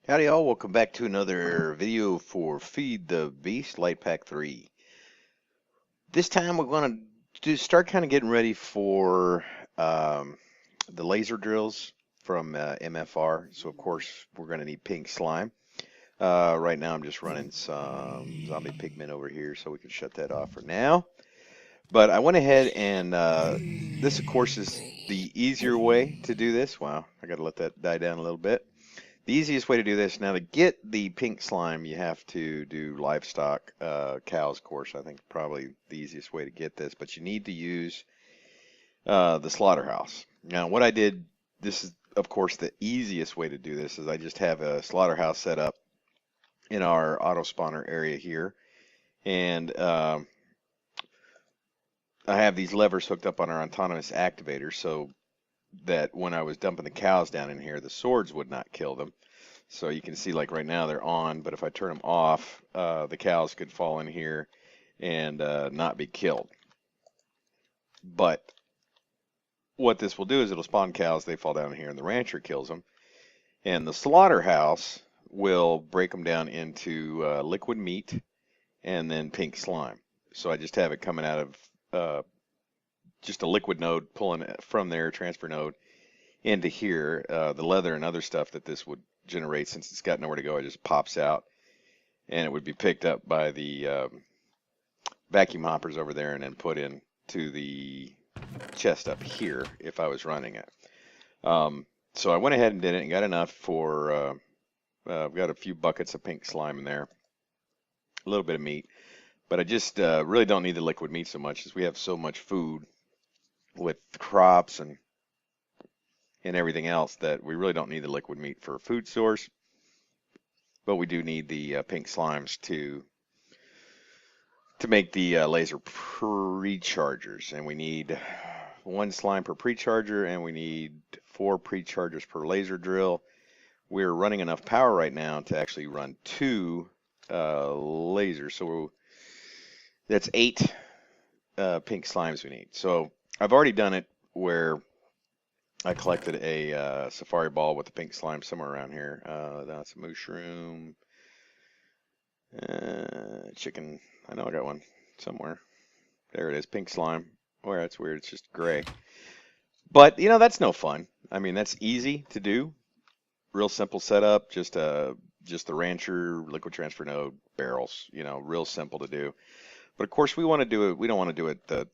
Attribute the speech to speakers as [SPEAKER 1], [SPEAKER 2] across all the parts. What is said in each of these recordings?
[SPEAKER 1] Howdy all, welcome back to another video for Feed the Beast Lite Pack 3. This time we're going to start kind of getting ready for the laser drills from MFR. So of course we're going to need pink slime. Right now I'm just running some zombie pigment over here so we can shut that off for now. But I went ahead and this of course is the easier way to do this. Wow, I got to let that die down a little bit. The easiest way to do this, now to get the pink slime, you have to do livestock, cows, of course, I think probably the easiest way to get this, but you need to use the slaughterhouse. Now, what I did, this is, of course, the easiest way to do this, is I just have a slaughterhouse set up in our auto spawner area here, and I have these levers hooked up on our autonomous activator, so that when I was dumping the cows down in here, the swords would not kill them. So you can see like right now they're on, but if I turn them off, the cows could fall in here and not be killed. But what this will do is it'll spawn cows, they fall down here and the rancher kills them. And the slaughterhouse will break them down into liquid meat and then pink slime. So I just have it coming out of just a liquid node, pulling it from there, transfer node, into here. The leather and other stuff that this would generate, since it's got nowhere to go, it just pops out, and it would be picked up by the vacuum hoppers over there and then put into the chest up here if I was running it. So I went ahead and did it and got enough for, I've got a few buckets of pink slime in there, a little bit of meat, but I just really don't need the liquid meat so much as we have so much food with crops and everything else that we really don't need the liquid meat for a food source, but we do need the pink slimes to make the laser pre-chargers, and we need 1 slime per pre-charger, and we need 4 pre-chargers per laser drill. We're running enough power right now to actually run 2 lasers, so that's 8 pink slimes we need. So I've already done it where I collected a safari ball with the pink slime somewhere around here. That's a mushroom. Chicken. I know I got one somewhere. There it is, pink slime. Oh, that's weird. It's just gray. But, you know, that's no fun. I mean, that's easy to do. Real simple setup. Just the rancher, liquid transfer node, barrels. You know, real simple to do. But, of course, we want to do it. We don't want to do it the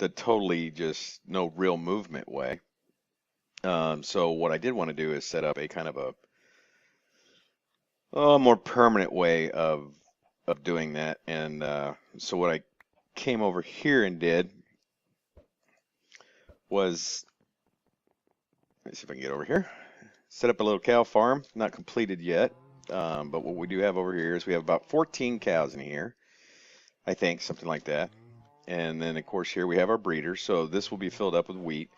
[SPEAKER 1] totally just no real movement way. So what I did want to do is set up a kind of a more permanent way of doing that. And so what I came over here and did was, let's see if I can get over here, set up a little cow farm, not completed yet. But what we do have over here is we have about 14 cows in here, I think, something like that. And then of course here we have our breeder. So this will be filled up with wheat.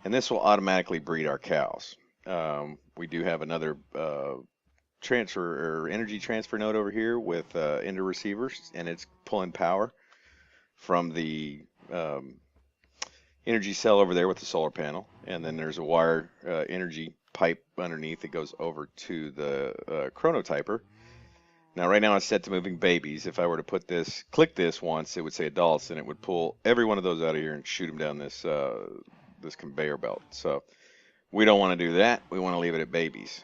[SPEAKER 1] And this will automatically breed our cows. We do have another transfer or energy transfer node over here with ender receivers, and it's pulling power from the energy cell over there with the solar panel. And then there's a wire energy pipe underneath that goes over to the chronotyper. Now right now it's set to moving babies. If I were to put this, click this once, it would say adults, and it would pull every one of those out of here and shoot them down this this conveyor belt. So we don't want to do that. We want to leave it at babies.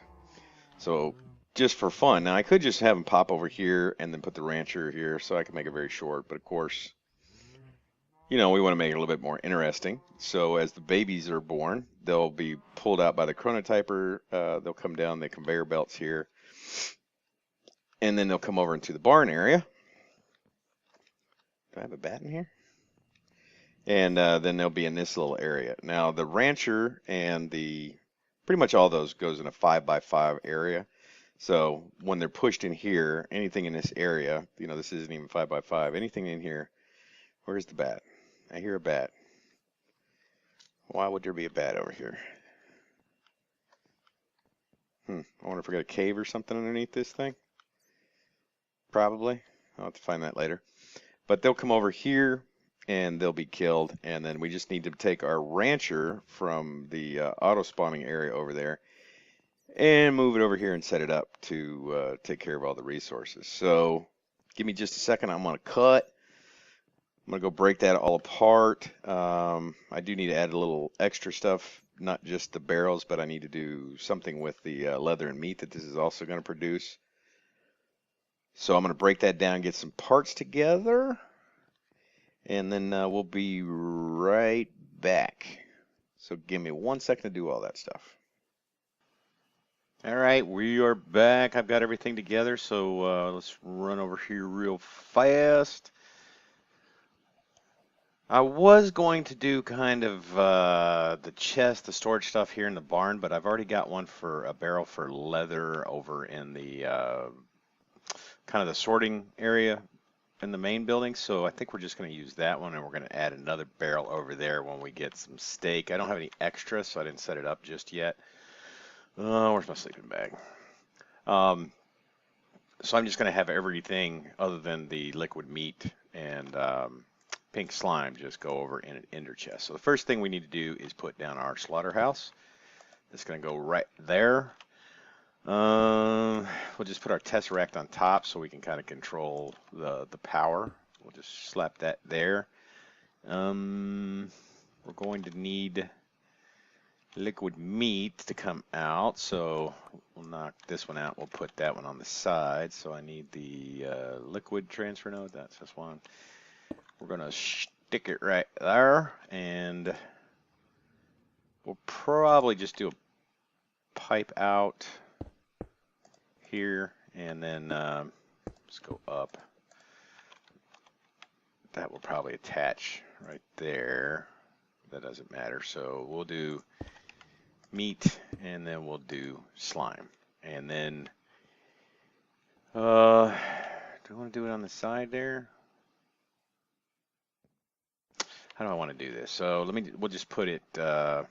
[SPEAKER 1] So just for fun. Now I could just have them pop over here and then put the rancher here so I can make it very short. But of course, you know, we want to make it a little bit more interesting. So as the babies are born, they'll be pulled out by the chronotyper. They'll come down the conveyor belts here. And then they'll come over into the barn area. Do I have a bat in here? And then they'll be in this little area. Now the rancher and pretty much all those goes in a 5x5 area. So when they're pushed in here, anything in this area, you know, this isn't even 5x5, anything in here, where's the bat? I hear a bat. Why would there be a bat over here? I wonder if we got a cave or something underneath this thing. Probably. I'll have to find that later. But they'll come over here and they'll be killed, and then we just need to take our rancher from the auto spawning area over there and move it over here and set it up to take care of all the resources. So give me just a second. I'm gonna cut. I'm gonna go break that all apart. I do need to add a little extra stuff, not just the barrels, but I need to do something with the leather and meat that this is also going to produce. So I'm going to break that down, get some parts together, and then we'll be right back. So give me 1 second to do all that stuff. All right, we are back. I've got everything together, so let's run over here real fast. I was going to do kind of the chest, the storage stuff here in the barn, but I've already got one for a barrel for leather over in the kind of the sorting area in the main building. So I think we're just going to use that one, and we're going to add another barrel over there when we get some steak. I don't have any extra, so I didn't set it up just yet. Where's my sleeping bag? So I'm just going to have everything other than the liquid meat and pink slime just go over in an ender chest. So the first thing we need to do is put down our slaughterhouse. It's going to go right there. We'll just put our tesseract on top so we can kind of control the power. We'll just slap that there. We're going to need liquid meat to come out, so we'll knock this one out. We'll put that one on the side. So I need the liquid transfer node. That's this one. We're going to stick it right there, and we'll probably just do a pipe out here, and then just go up. That will probably attach right there. That doesn't matter. So we'll do meat, and then we'll do slime. And then, do I want to do it on the side there? How do I want to do this? So we'll just put it, we'll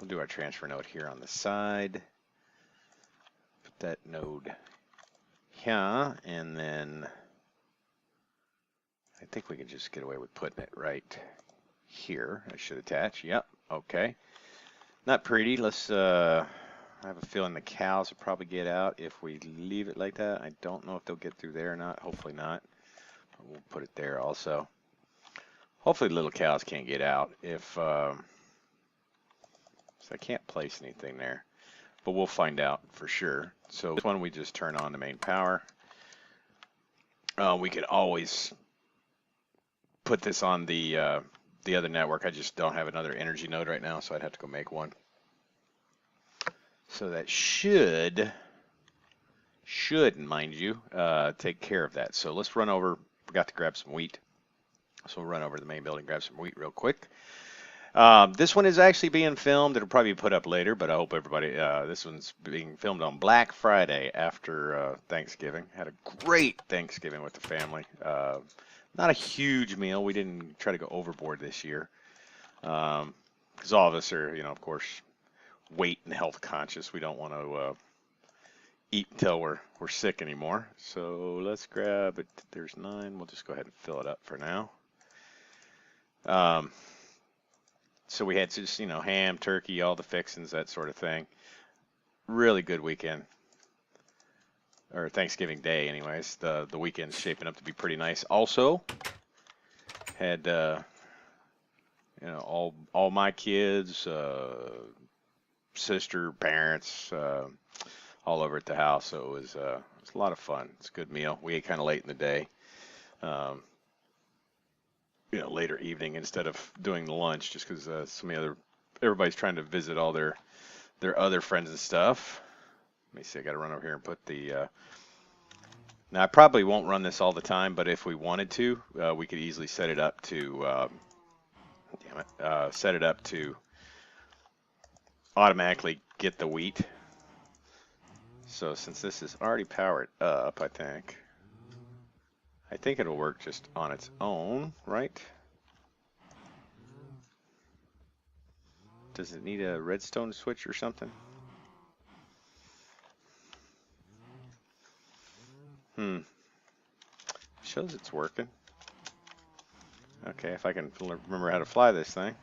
[SPEAKER 1] do our transfer node here on the side. Put that node here, and then I think we can just get away with putting it right here. I should attach. Yep. Okay. Not pretty. Let's, I have a feeling the cows will probably get out if we leave it like that. I don't know if they'll get through there or not. Hopefully not. We'll put it there also. Hopefully little cows can't get out if, so I can't place anything there, but we'll find out for sure. So this one we just turn on the main power. We could always put this on the other network. I just don't have another energy node right now, so I'd have to go make one. So that should, mind you, take care of that. So let's run over. Forgot to grab some wheat. So we'll run over to the main building, grab some wheat real quick. This one is actually being filmed. It'll probably be put up later, but I hope everybody, this one's being filmed on Black Friday after Thanksgiving. Had a great Thanksgiving with the family. Not a huge meal. We didn't try to go overboard this year. Because all of us are, you know, of course, weight and health conscious. We don't want to eat until we're sick anymore. So let's grab it. There's 9. We'll just go ahead and fill it up for now. So we had just, you know, ham, turkey, all the fixings, that sort of thing. Really good weekend, or Thanksgiving Day, anyways. The weekend's shaping up to be pretty nice. Also, had you know, all my kids, sister, parents, all over at the house. So it was a lot of fun. It's a good meal. We ate kind of late in the day. You know, later evening instead of doing the lunch, just because everybody's trying to visit all their other friends and stuff. Let me see, I got to run over here and put the. Now I probably won't run this all the time, but if we wanted to, we could easily set it up to. Set it up to automatically get the wheat. So since this is already powered up, I think it'll work just on its own, right? Does it need a redstone switch or something? Shows it's working. Okay, if I can remember how to fly this thing.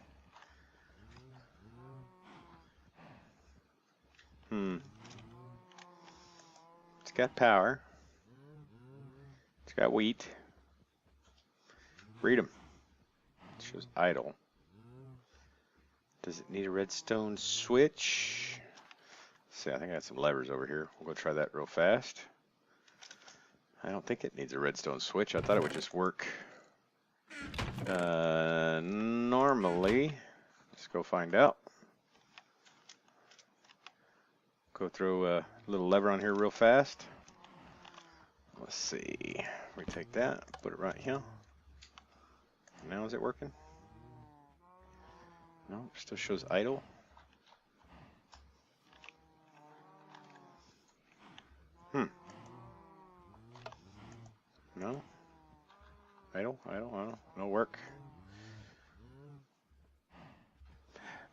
[SPEAKER 1] got power. It's got wheat. Read them. It shows idle. Does it need a redstone switch? Let's see, I think I got some levers over here. We'll go try that real fast. I don't think it needs a redstone switch. I thought it would just work normally. Let's go find out. Go throw a little lever on here real fast. Let's see. We take that, put it right here. Now is it working? No, it still shows idle. No. Idle. No work.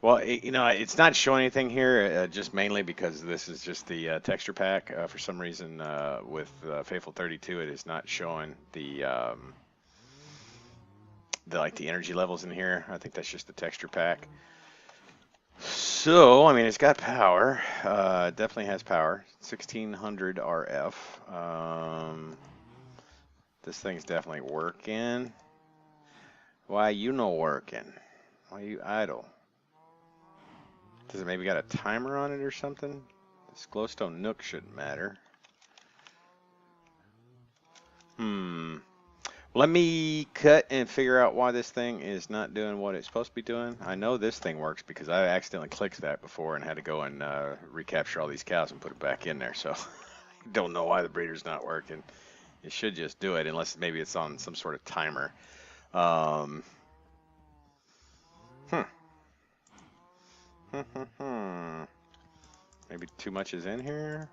[SPEAKER 1] Well, it's not showing anything here, just mainly because this is just the texture pack. For some reason, with Faithful 32, it is not showing the energy levels in here. I think that's just the texture pack. So, I mean, it's got power. It definitely has power. 1600 RF. This thing's definitely working. Why you no working? Why you idle? Does it maybe got a timer on it or something? This glowstone nook shouldn't matter. Let me cut and figure out why this thing is not doing what it's supposed to be doing. I know this thing works because I accidentally clicked that before and had to go and recapture all these cows and put it back in there. So I don't know why the breeder's not working. It should just do it, unless maybe it's on some sort of timer. Maybe too much is in here?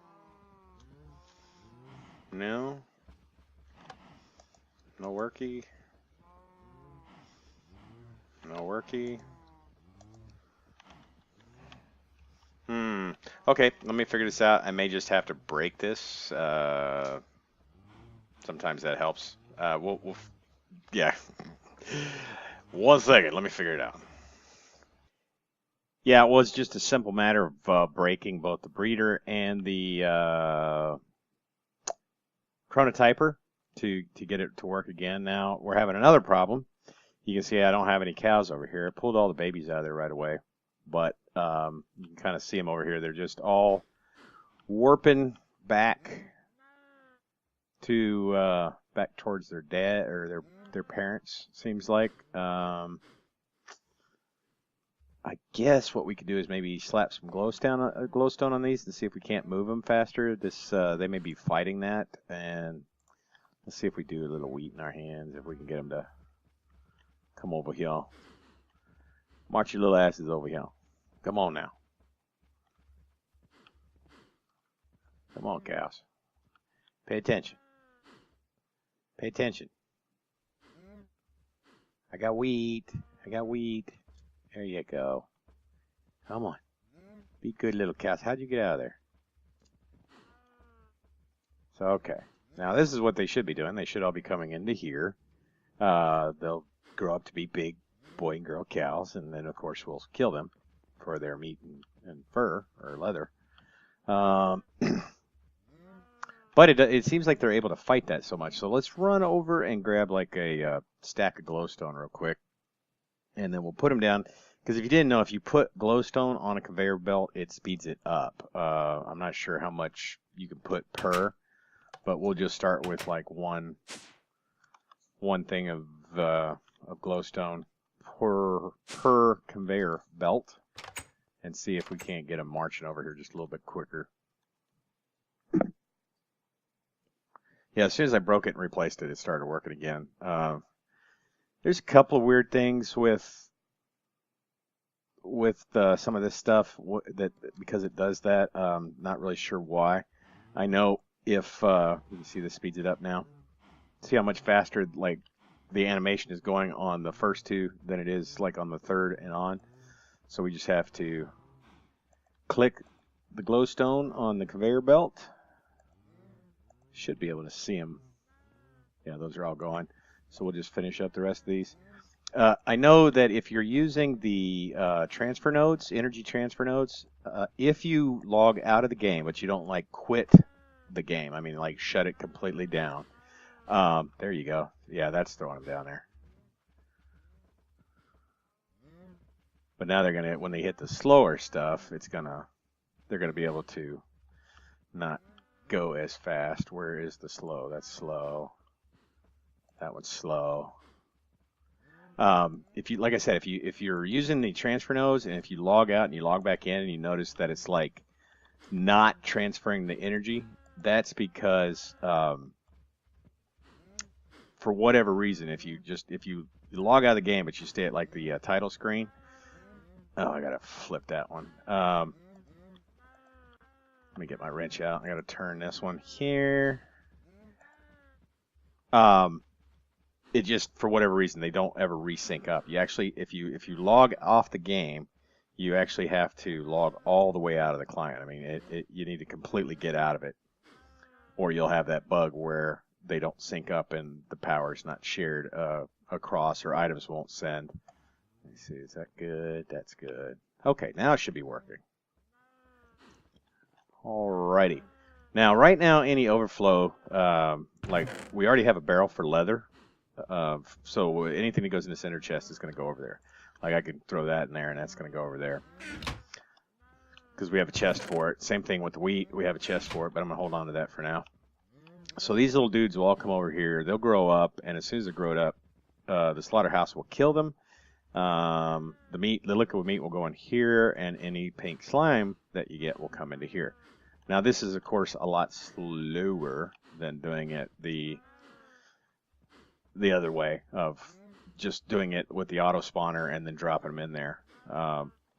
[SPEAKER 1] No? No worky? No worky? Okay, let me figure this out. I may just have to break this. Sometimes that helps. Yeah. 1 second, let me figure it out. Yeah, well, it's just a simple matter of breaking both the breeder and the chronotyper to get it to work again. Now, we're having another problem. You can see I don't have any cows over here. I pulled all the babies out of there right away. But you can kind of see them over here. They're just all warping back to back towards their dad or their parents, seems like. I guess what we could do is maybe slap some glowstone on these to see if we can't move them faster. They may be fighting that, and let's see if we do a little wheat in our hands, if we can get them to come over here. March your little asses over here. Come on now. Come on, cows. Pay attention. Pay attention. I got wheat. There you go. Come on. Be good little cows. How'd you get out of there? So, okay. Now, this is what they should be doing. They should all be coming into here. They'll grow up to be big boy and girl cows, and then, of course, we'll kill them for their meat and fur or leather. But it seems like they're able to fight that so much. So let's run over and grab like a stack of glowstone real quick. And then we'll put them down. Because if you didn't know, if you put glowstone on a conveyor belt, it speeds it up. I'm not sure how much you can put per. But we'll just start with like one thing of glowstone per conveyor belt. And see if we can't get them marching over here just a little bit quicker. Yeah, as soon as I broke it and replaced it, it started working again. There's a couple of weird things with some of this stuff that because it does that. Not really sure why. I know if you can see this speeds it up now. See how much faster like the animation is going on the first two than it is like on the third and on. So we just have to click the glowstone on the conveyor belt. Should be able to see them. Yeah, those are all going. So we'll just finish up the rest of these. I know that if you're using the transfer nodes, energy transfer nodes, if you log out of the game, but you don't like quit the game. I mean, like shut it completely down. There you go. Yeah, that's throwing them down there. But now they're gonna, when they hit the slower stuff, they're gonna be able to not go as fast. Where is the slow? That's slow. That one's slow. If you, like I said, if you're using the transfer nodes and if you log out and you log back in and you notice that it's like not transferring the energy, that's because for whatever reason, if you log out of the game but you stay at like the title screen. Oh, I gotta flip that one. Let me get my wrench out. I gotta turn this one here. It just, for whatever reason, they don't ever resync up. You actually, if you log off the game, you actually have to log all the way out of the client. I mean, you need to completely get out of it, or you'll have that bug where they don't sync up and the power is not shared across, or items won't send. Let me see, is that good? That's good. Okay, now it should be working. Alrighty. Now, right now, any overflow, like we already have a barrel for leather. So anything that goes in the center chest is going to go over there. Like I can throw that in there and that's going to go over there. Because we have a chest for it. Same thing with wheat. We have a chest for it, but I'm going to hold on to that for now. So these little dudes will all come over here. They'll grow up, and as soon as they're grown up, the slaughterhouse will kill them. The liquid meat will go in here, and any pink slime that you get will come into here. Now this is, of course, a lot slower than doing it the other way of just doing it with the auto spawner and then dropping them in there.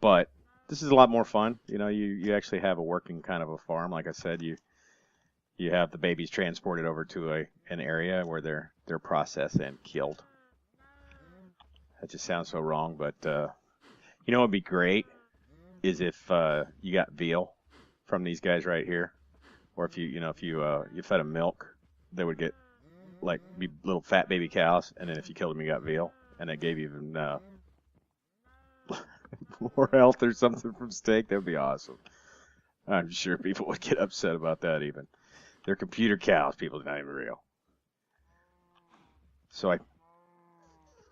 [SPEAKER 1] But this is a lot more fun. You know, you actually have a working kind of a farm. Like I said, you have the babies transported over to an area where they're processed and killed. That just sounds so wrong, but you know what would be great is if you got veal from these guys right here, or if you fed them milk, they would get like be little fat baby cows, and then if you killed them, you got veal, and it gave you even more health or something from steak. That would be awesome. I'm sure people would get upset about that even. They're computer cows, people. They're not even real. So I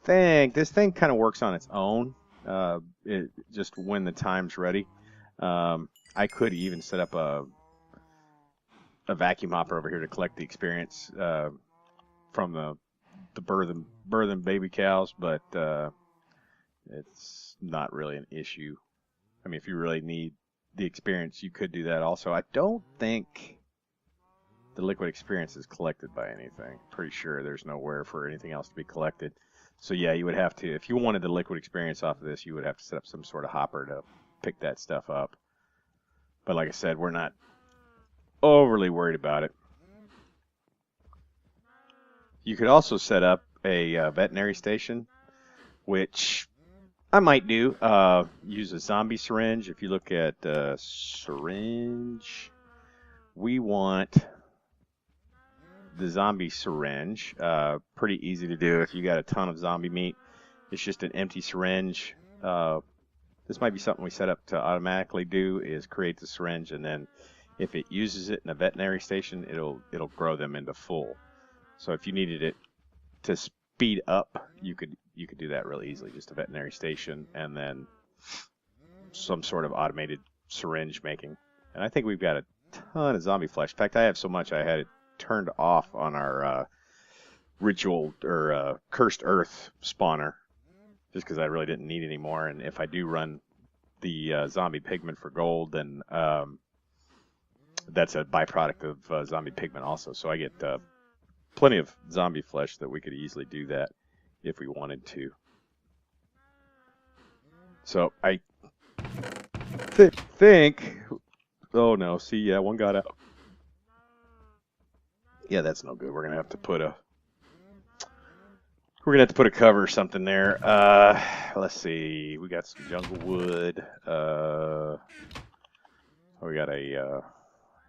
[SPEAKER 1] think this thing kind of works on its own. Just when the time's ready. I could even set up a vacuum hopper over here to collect the experience from the birthing baby cows, but it's not really an issue. I mean, if you really need the experience, you could do that also. I don't think the liquid experience is collected by anything. Pretty sure there's nowhere for anything else to be collected. So yeah, you would have to, if you wanted the liquid experience off of this, you would have to set up some sort of hopper to pick that stuff up. But like I said, we're not overly worried about it. You could also set up a veterinary station, which I might do. Use a zombie syringe. If you look at syringe, we want the zombie syringe. Pretty easy to do if you got a ton of zombie meat. It's just an empty syringe. This might be something we set up to automatically do, is create the syringe, and then if it uses it in a veterinary station, it'll grow them into full. So if you needed it to speed up, you could do that really easily. Just a veterinary station and then some sort of automated syringe making. And I think we've got a ton of zombie flesh. In fact, I have so much I had it turned off on our ritual or cursed earth spawner, just because I really didn't need any more. And if I do run the zombie pigment for gold, then that's a byproduct of zombie pigment also. So I get plenty of zombie flesh that we could easily do that if we wanted to. So I think, oh no, see, yeah, one got out. Yeah, that's no good. We're gonna have to put a cover or something there. Let's see. We got some jungle wood. We got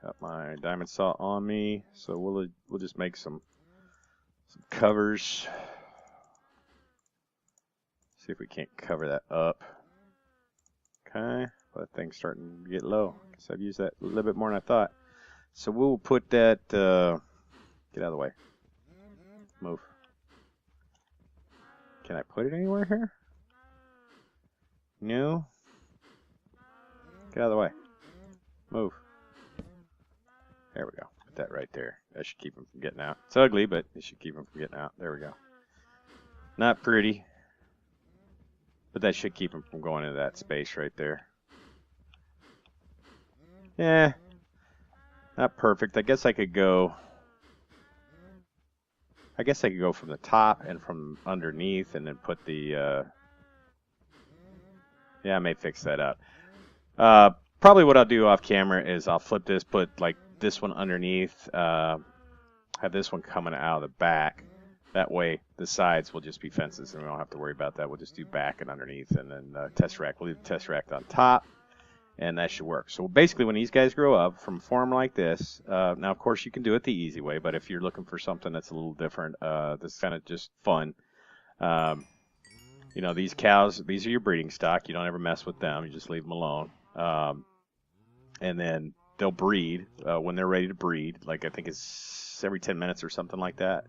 [SPEAKER 1] got my diamond saw on me, so we'll just make some covers. See if we can't cover that up. Okay, that thing's starting to get low. Guess I've used that a little bit more than I thought. So we'll put that, get out of the way. Move. Can I put it anywhere here? No. Get out of the way. Move. There we go. Put that right there. That should keep him from getting out. It's ugly, but it should keep him from getting out. There we go. Not pretty, but that should keep him from going into that space right there. Yeah. Not perfect. I guess I could go from the top and from underneath and then put the, yeah, I may fix that up. Probably what I'll do off camera is I'll flip this, put like this one underneath, have this one coming out of the back. That way the sides will just be fences and we don't have to worry about that. We'll just do back and underneath, and then test rack. We'll leave the test rack on top, and that should work. So basically when these guys grow up from a farm like this, now of course you can do it the easy way, but if you're looking for something that's a little different, this is kind of just fun. You know, these cows, these are your breeding stock. You don't ever mess with them. You just leave them alone. And then they'll breed when they're ready to breed. Like I think it's every 10 minutes or something like that.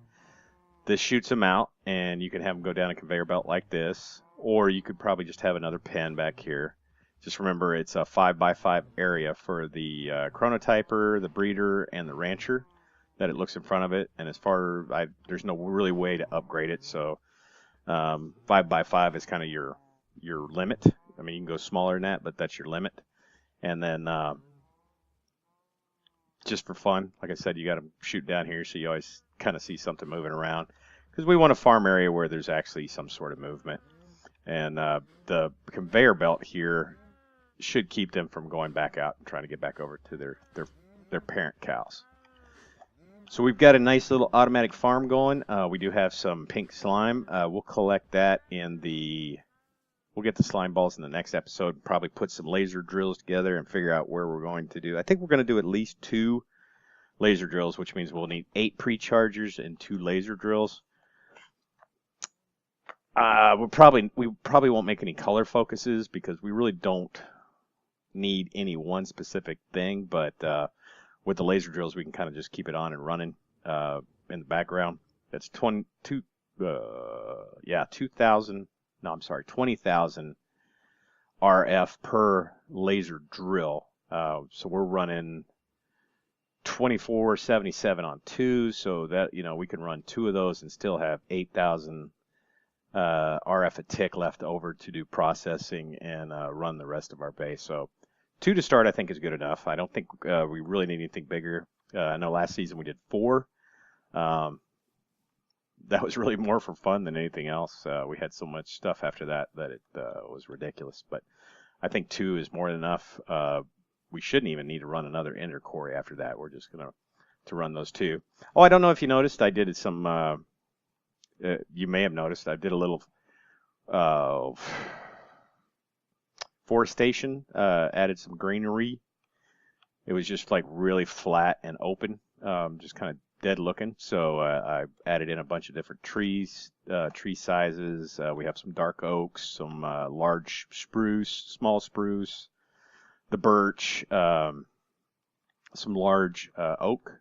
[SPEAKER 1] This shoots them out, and you can have them go down a conveyor belt like this, or you could probably just have another pen back here. Just remember, it's a 5x5 area for the chronotyper, the breeder, and the rancher that it looks in front of it. And as far there's no really way to upgrade it, so 5x5 is kind of your limit. I mean, you can go smaller than that, but that's your limit. And then just for fun, like I said, you got to shoot down here so you always kind of see something moving around, because we want a farm area where there's actually some sort of movement. And the conveyor belt here should keep them from going back out and trying to get back over to their parent cows. So we've got a nice little automatic farm going. We do have some pink slime. We'll collect that we'll get the slime balls in the next episode, probably put some laser drills together and figure out where we're going to do. I think we're going to do at least 2 laser drills, which means we'll need 8 pre-chargers and 2 laser drills. We probably won't make any color focuses because we really don't need any one specific thing, but with the laser drills we can kind of just keep it on and running in the background. That's 20,000 RF per laser drill. So we're running 2477 on 2, so that, you know, we can run 2 of those and still have 8,000 RF a tick left over to do processing and run the rest of our base. So 2 to start I think is good enough. I don't think we really need anything bigger. I know last season we did 4. That was really more for fun than anything else. We had so much stuff after that it was ridiculous. But I think 2 is more than enough. We shouldn't even need to run another ender core after that. We're just going to run those 2. Oh, I don't know if you noticed, I did some, you may have noticed, I did a little forestation, added some greenery. It was just like really flat and open, just kind of dead looking. So I added in a bunch of different trees, tree sizes. We have some dark oaks, some large spruce, small spruce, the birch, some large oak.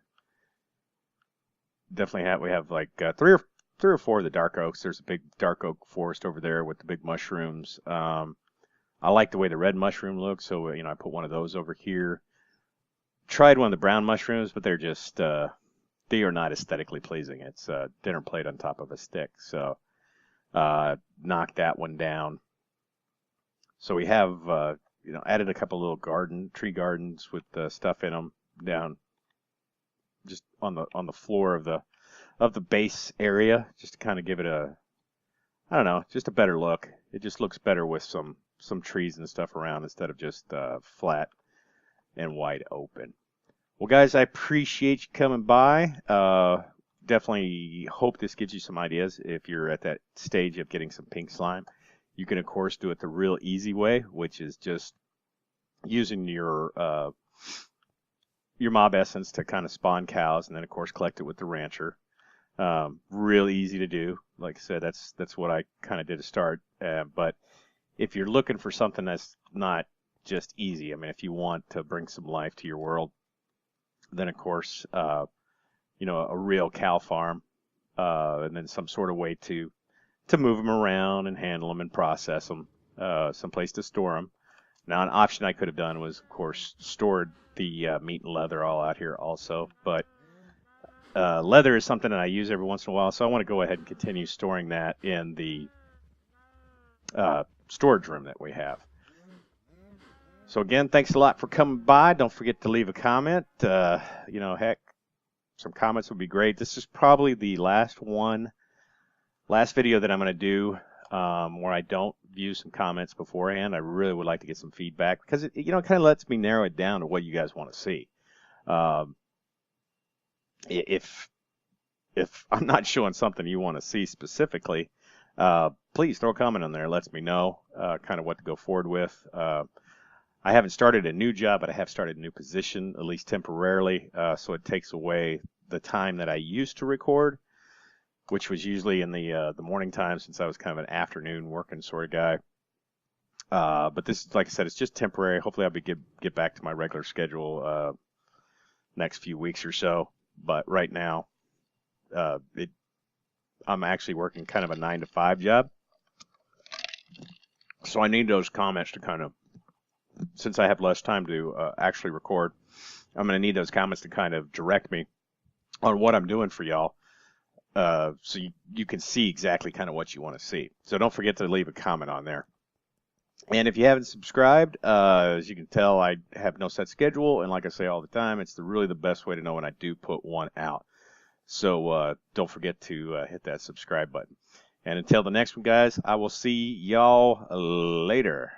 [SPEAKER 1] Definitely we have like 3 or 4 of the dark oaks. There's a big dark oak forest over there with the big mushrooms. I like the way the red mushroom looks, so you know, I put one of those over here. Tried one of the brown mushrooms, but they're just they are not aesthetically pleasing. It's a dinner plate on top of a stick, so knocked that one down. So we have you know, added a couple little tree gardens with stuff in them down just on the floor of the base area, just to kind of give it a, I don't know, just a better look. It just looks better with some trees and stuff around instead of just flat and wide open. Well, guys, I appreciate you coming by. Definitely hope this gives you some ideas if you're at that stage of getting some pink slime. You can, of course, do it the real easy way, which is just using your mob essence to kind of spawn cows, and then, of course, collect it with the rancher. Real easy to do. Like I said, that's what I kind of did to start. But if you're looking for something that's not just easy, I mean, if you want to bring some life to your world,
[SPEAKER 2] Then, of course, you know, a real cow farm, and then some sort of way to move them around and handle them and process them, some place to store them. Now, an option I could have done was, of course, stored the meat and leather all out here also, but leather is something that I use every once in a while, so I want to go ahead and continue storing that in the storage room that we have. So again, thanks a lot for coming by. Don't forget to leave a comment. You know, heck, some comments would be great. This is probably the last video that I'm going to do where I don't view some comments beforehand. I really would like to get some feedback because it, you know, kind of lets me narrow it down to what you guys want to see. If I'm not showing something you want to see specifically, please throw a comment on there. It lets me know kind of what to go forward with. I haven't started a new job, but I have started a new position, at least temporarily, so it takes away the time that I used to record, which was usually in the morning time, since I was kind of an afternoon working sort of guy. But this, like I said, it's just temporary. Hopefully I'll get back to my regular schedule next few weeks or so. But right now, I'm actually working kind of a 9-to-5 job. So I need those comments to kind of, since I have less time to actually record, I'm going to need those comments to kind of direct me on what I'm doing for y'all. So you can see exactly kind of what you want to see. So don't forget to leave a comment on there. And if you haven't subscribed, as you can tell, I have no set schedule. And like I say all the time, it's really the best way to know when I do put one out. So don't forget to hit that subscribe button. And until the next one, guys, I will see y'all later.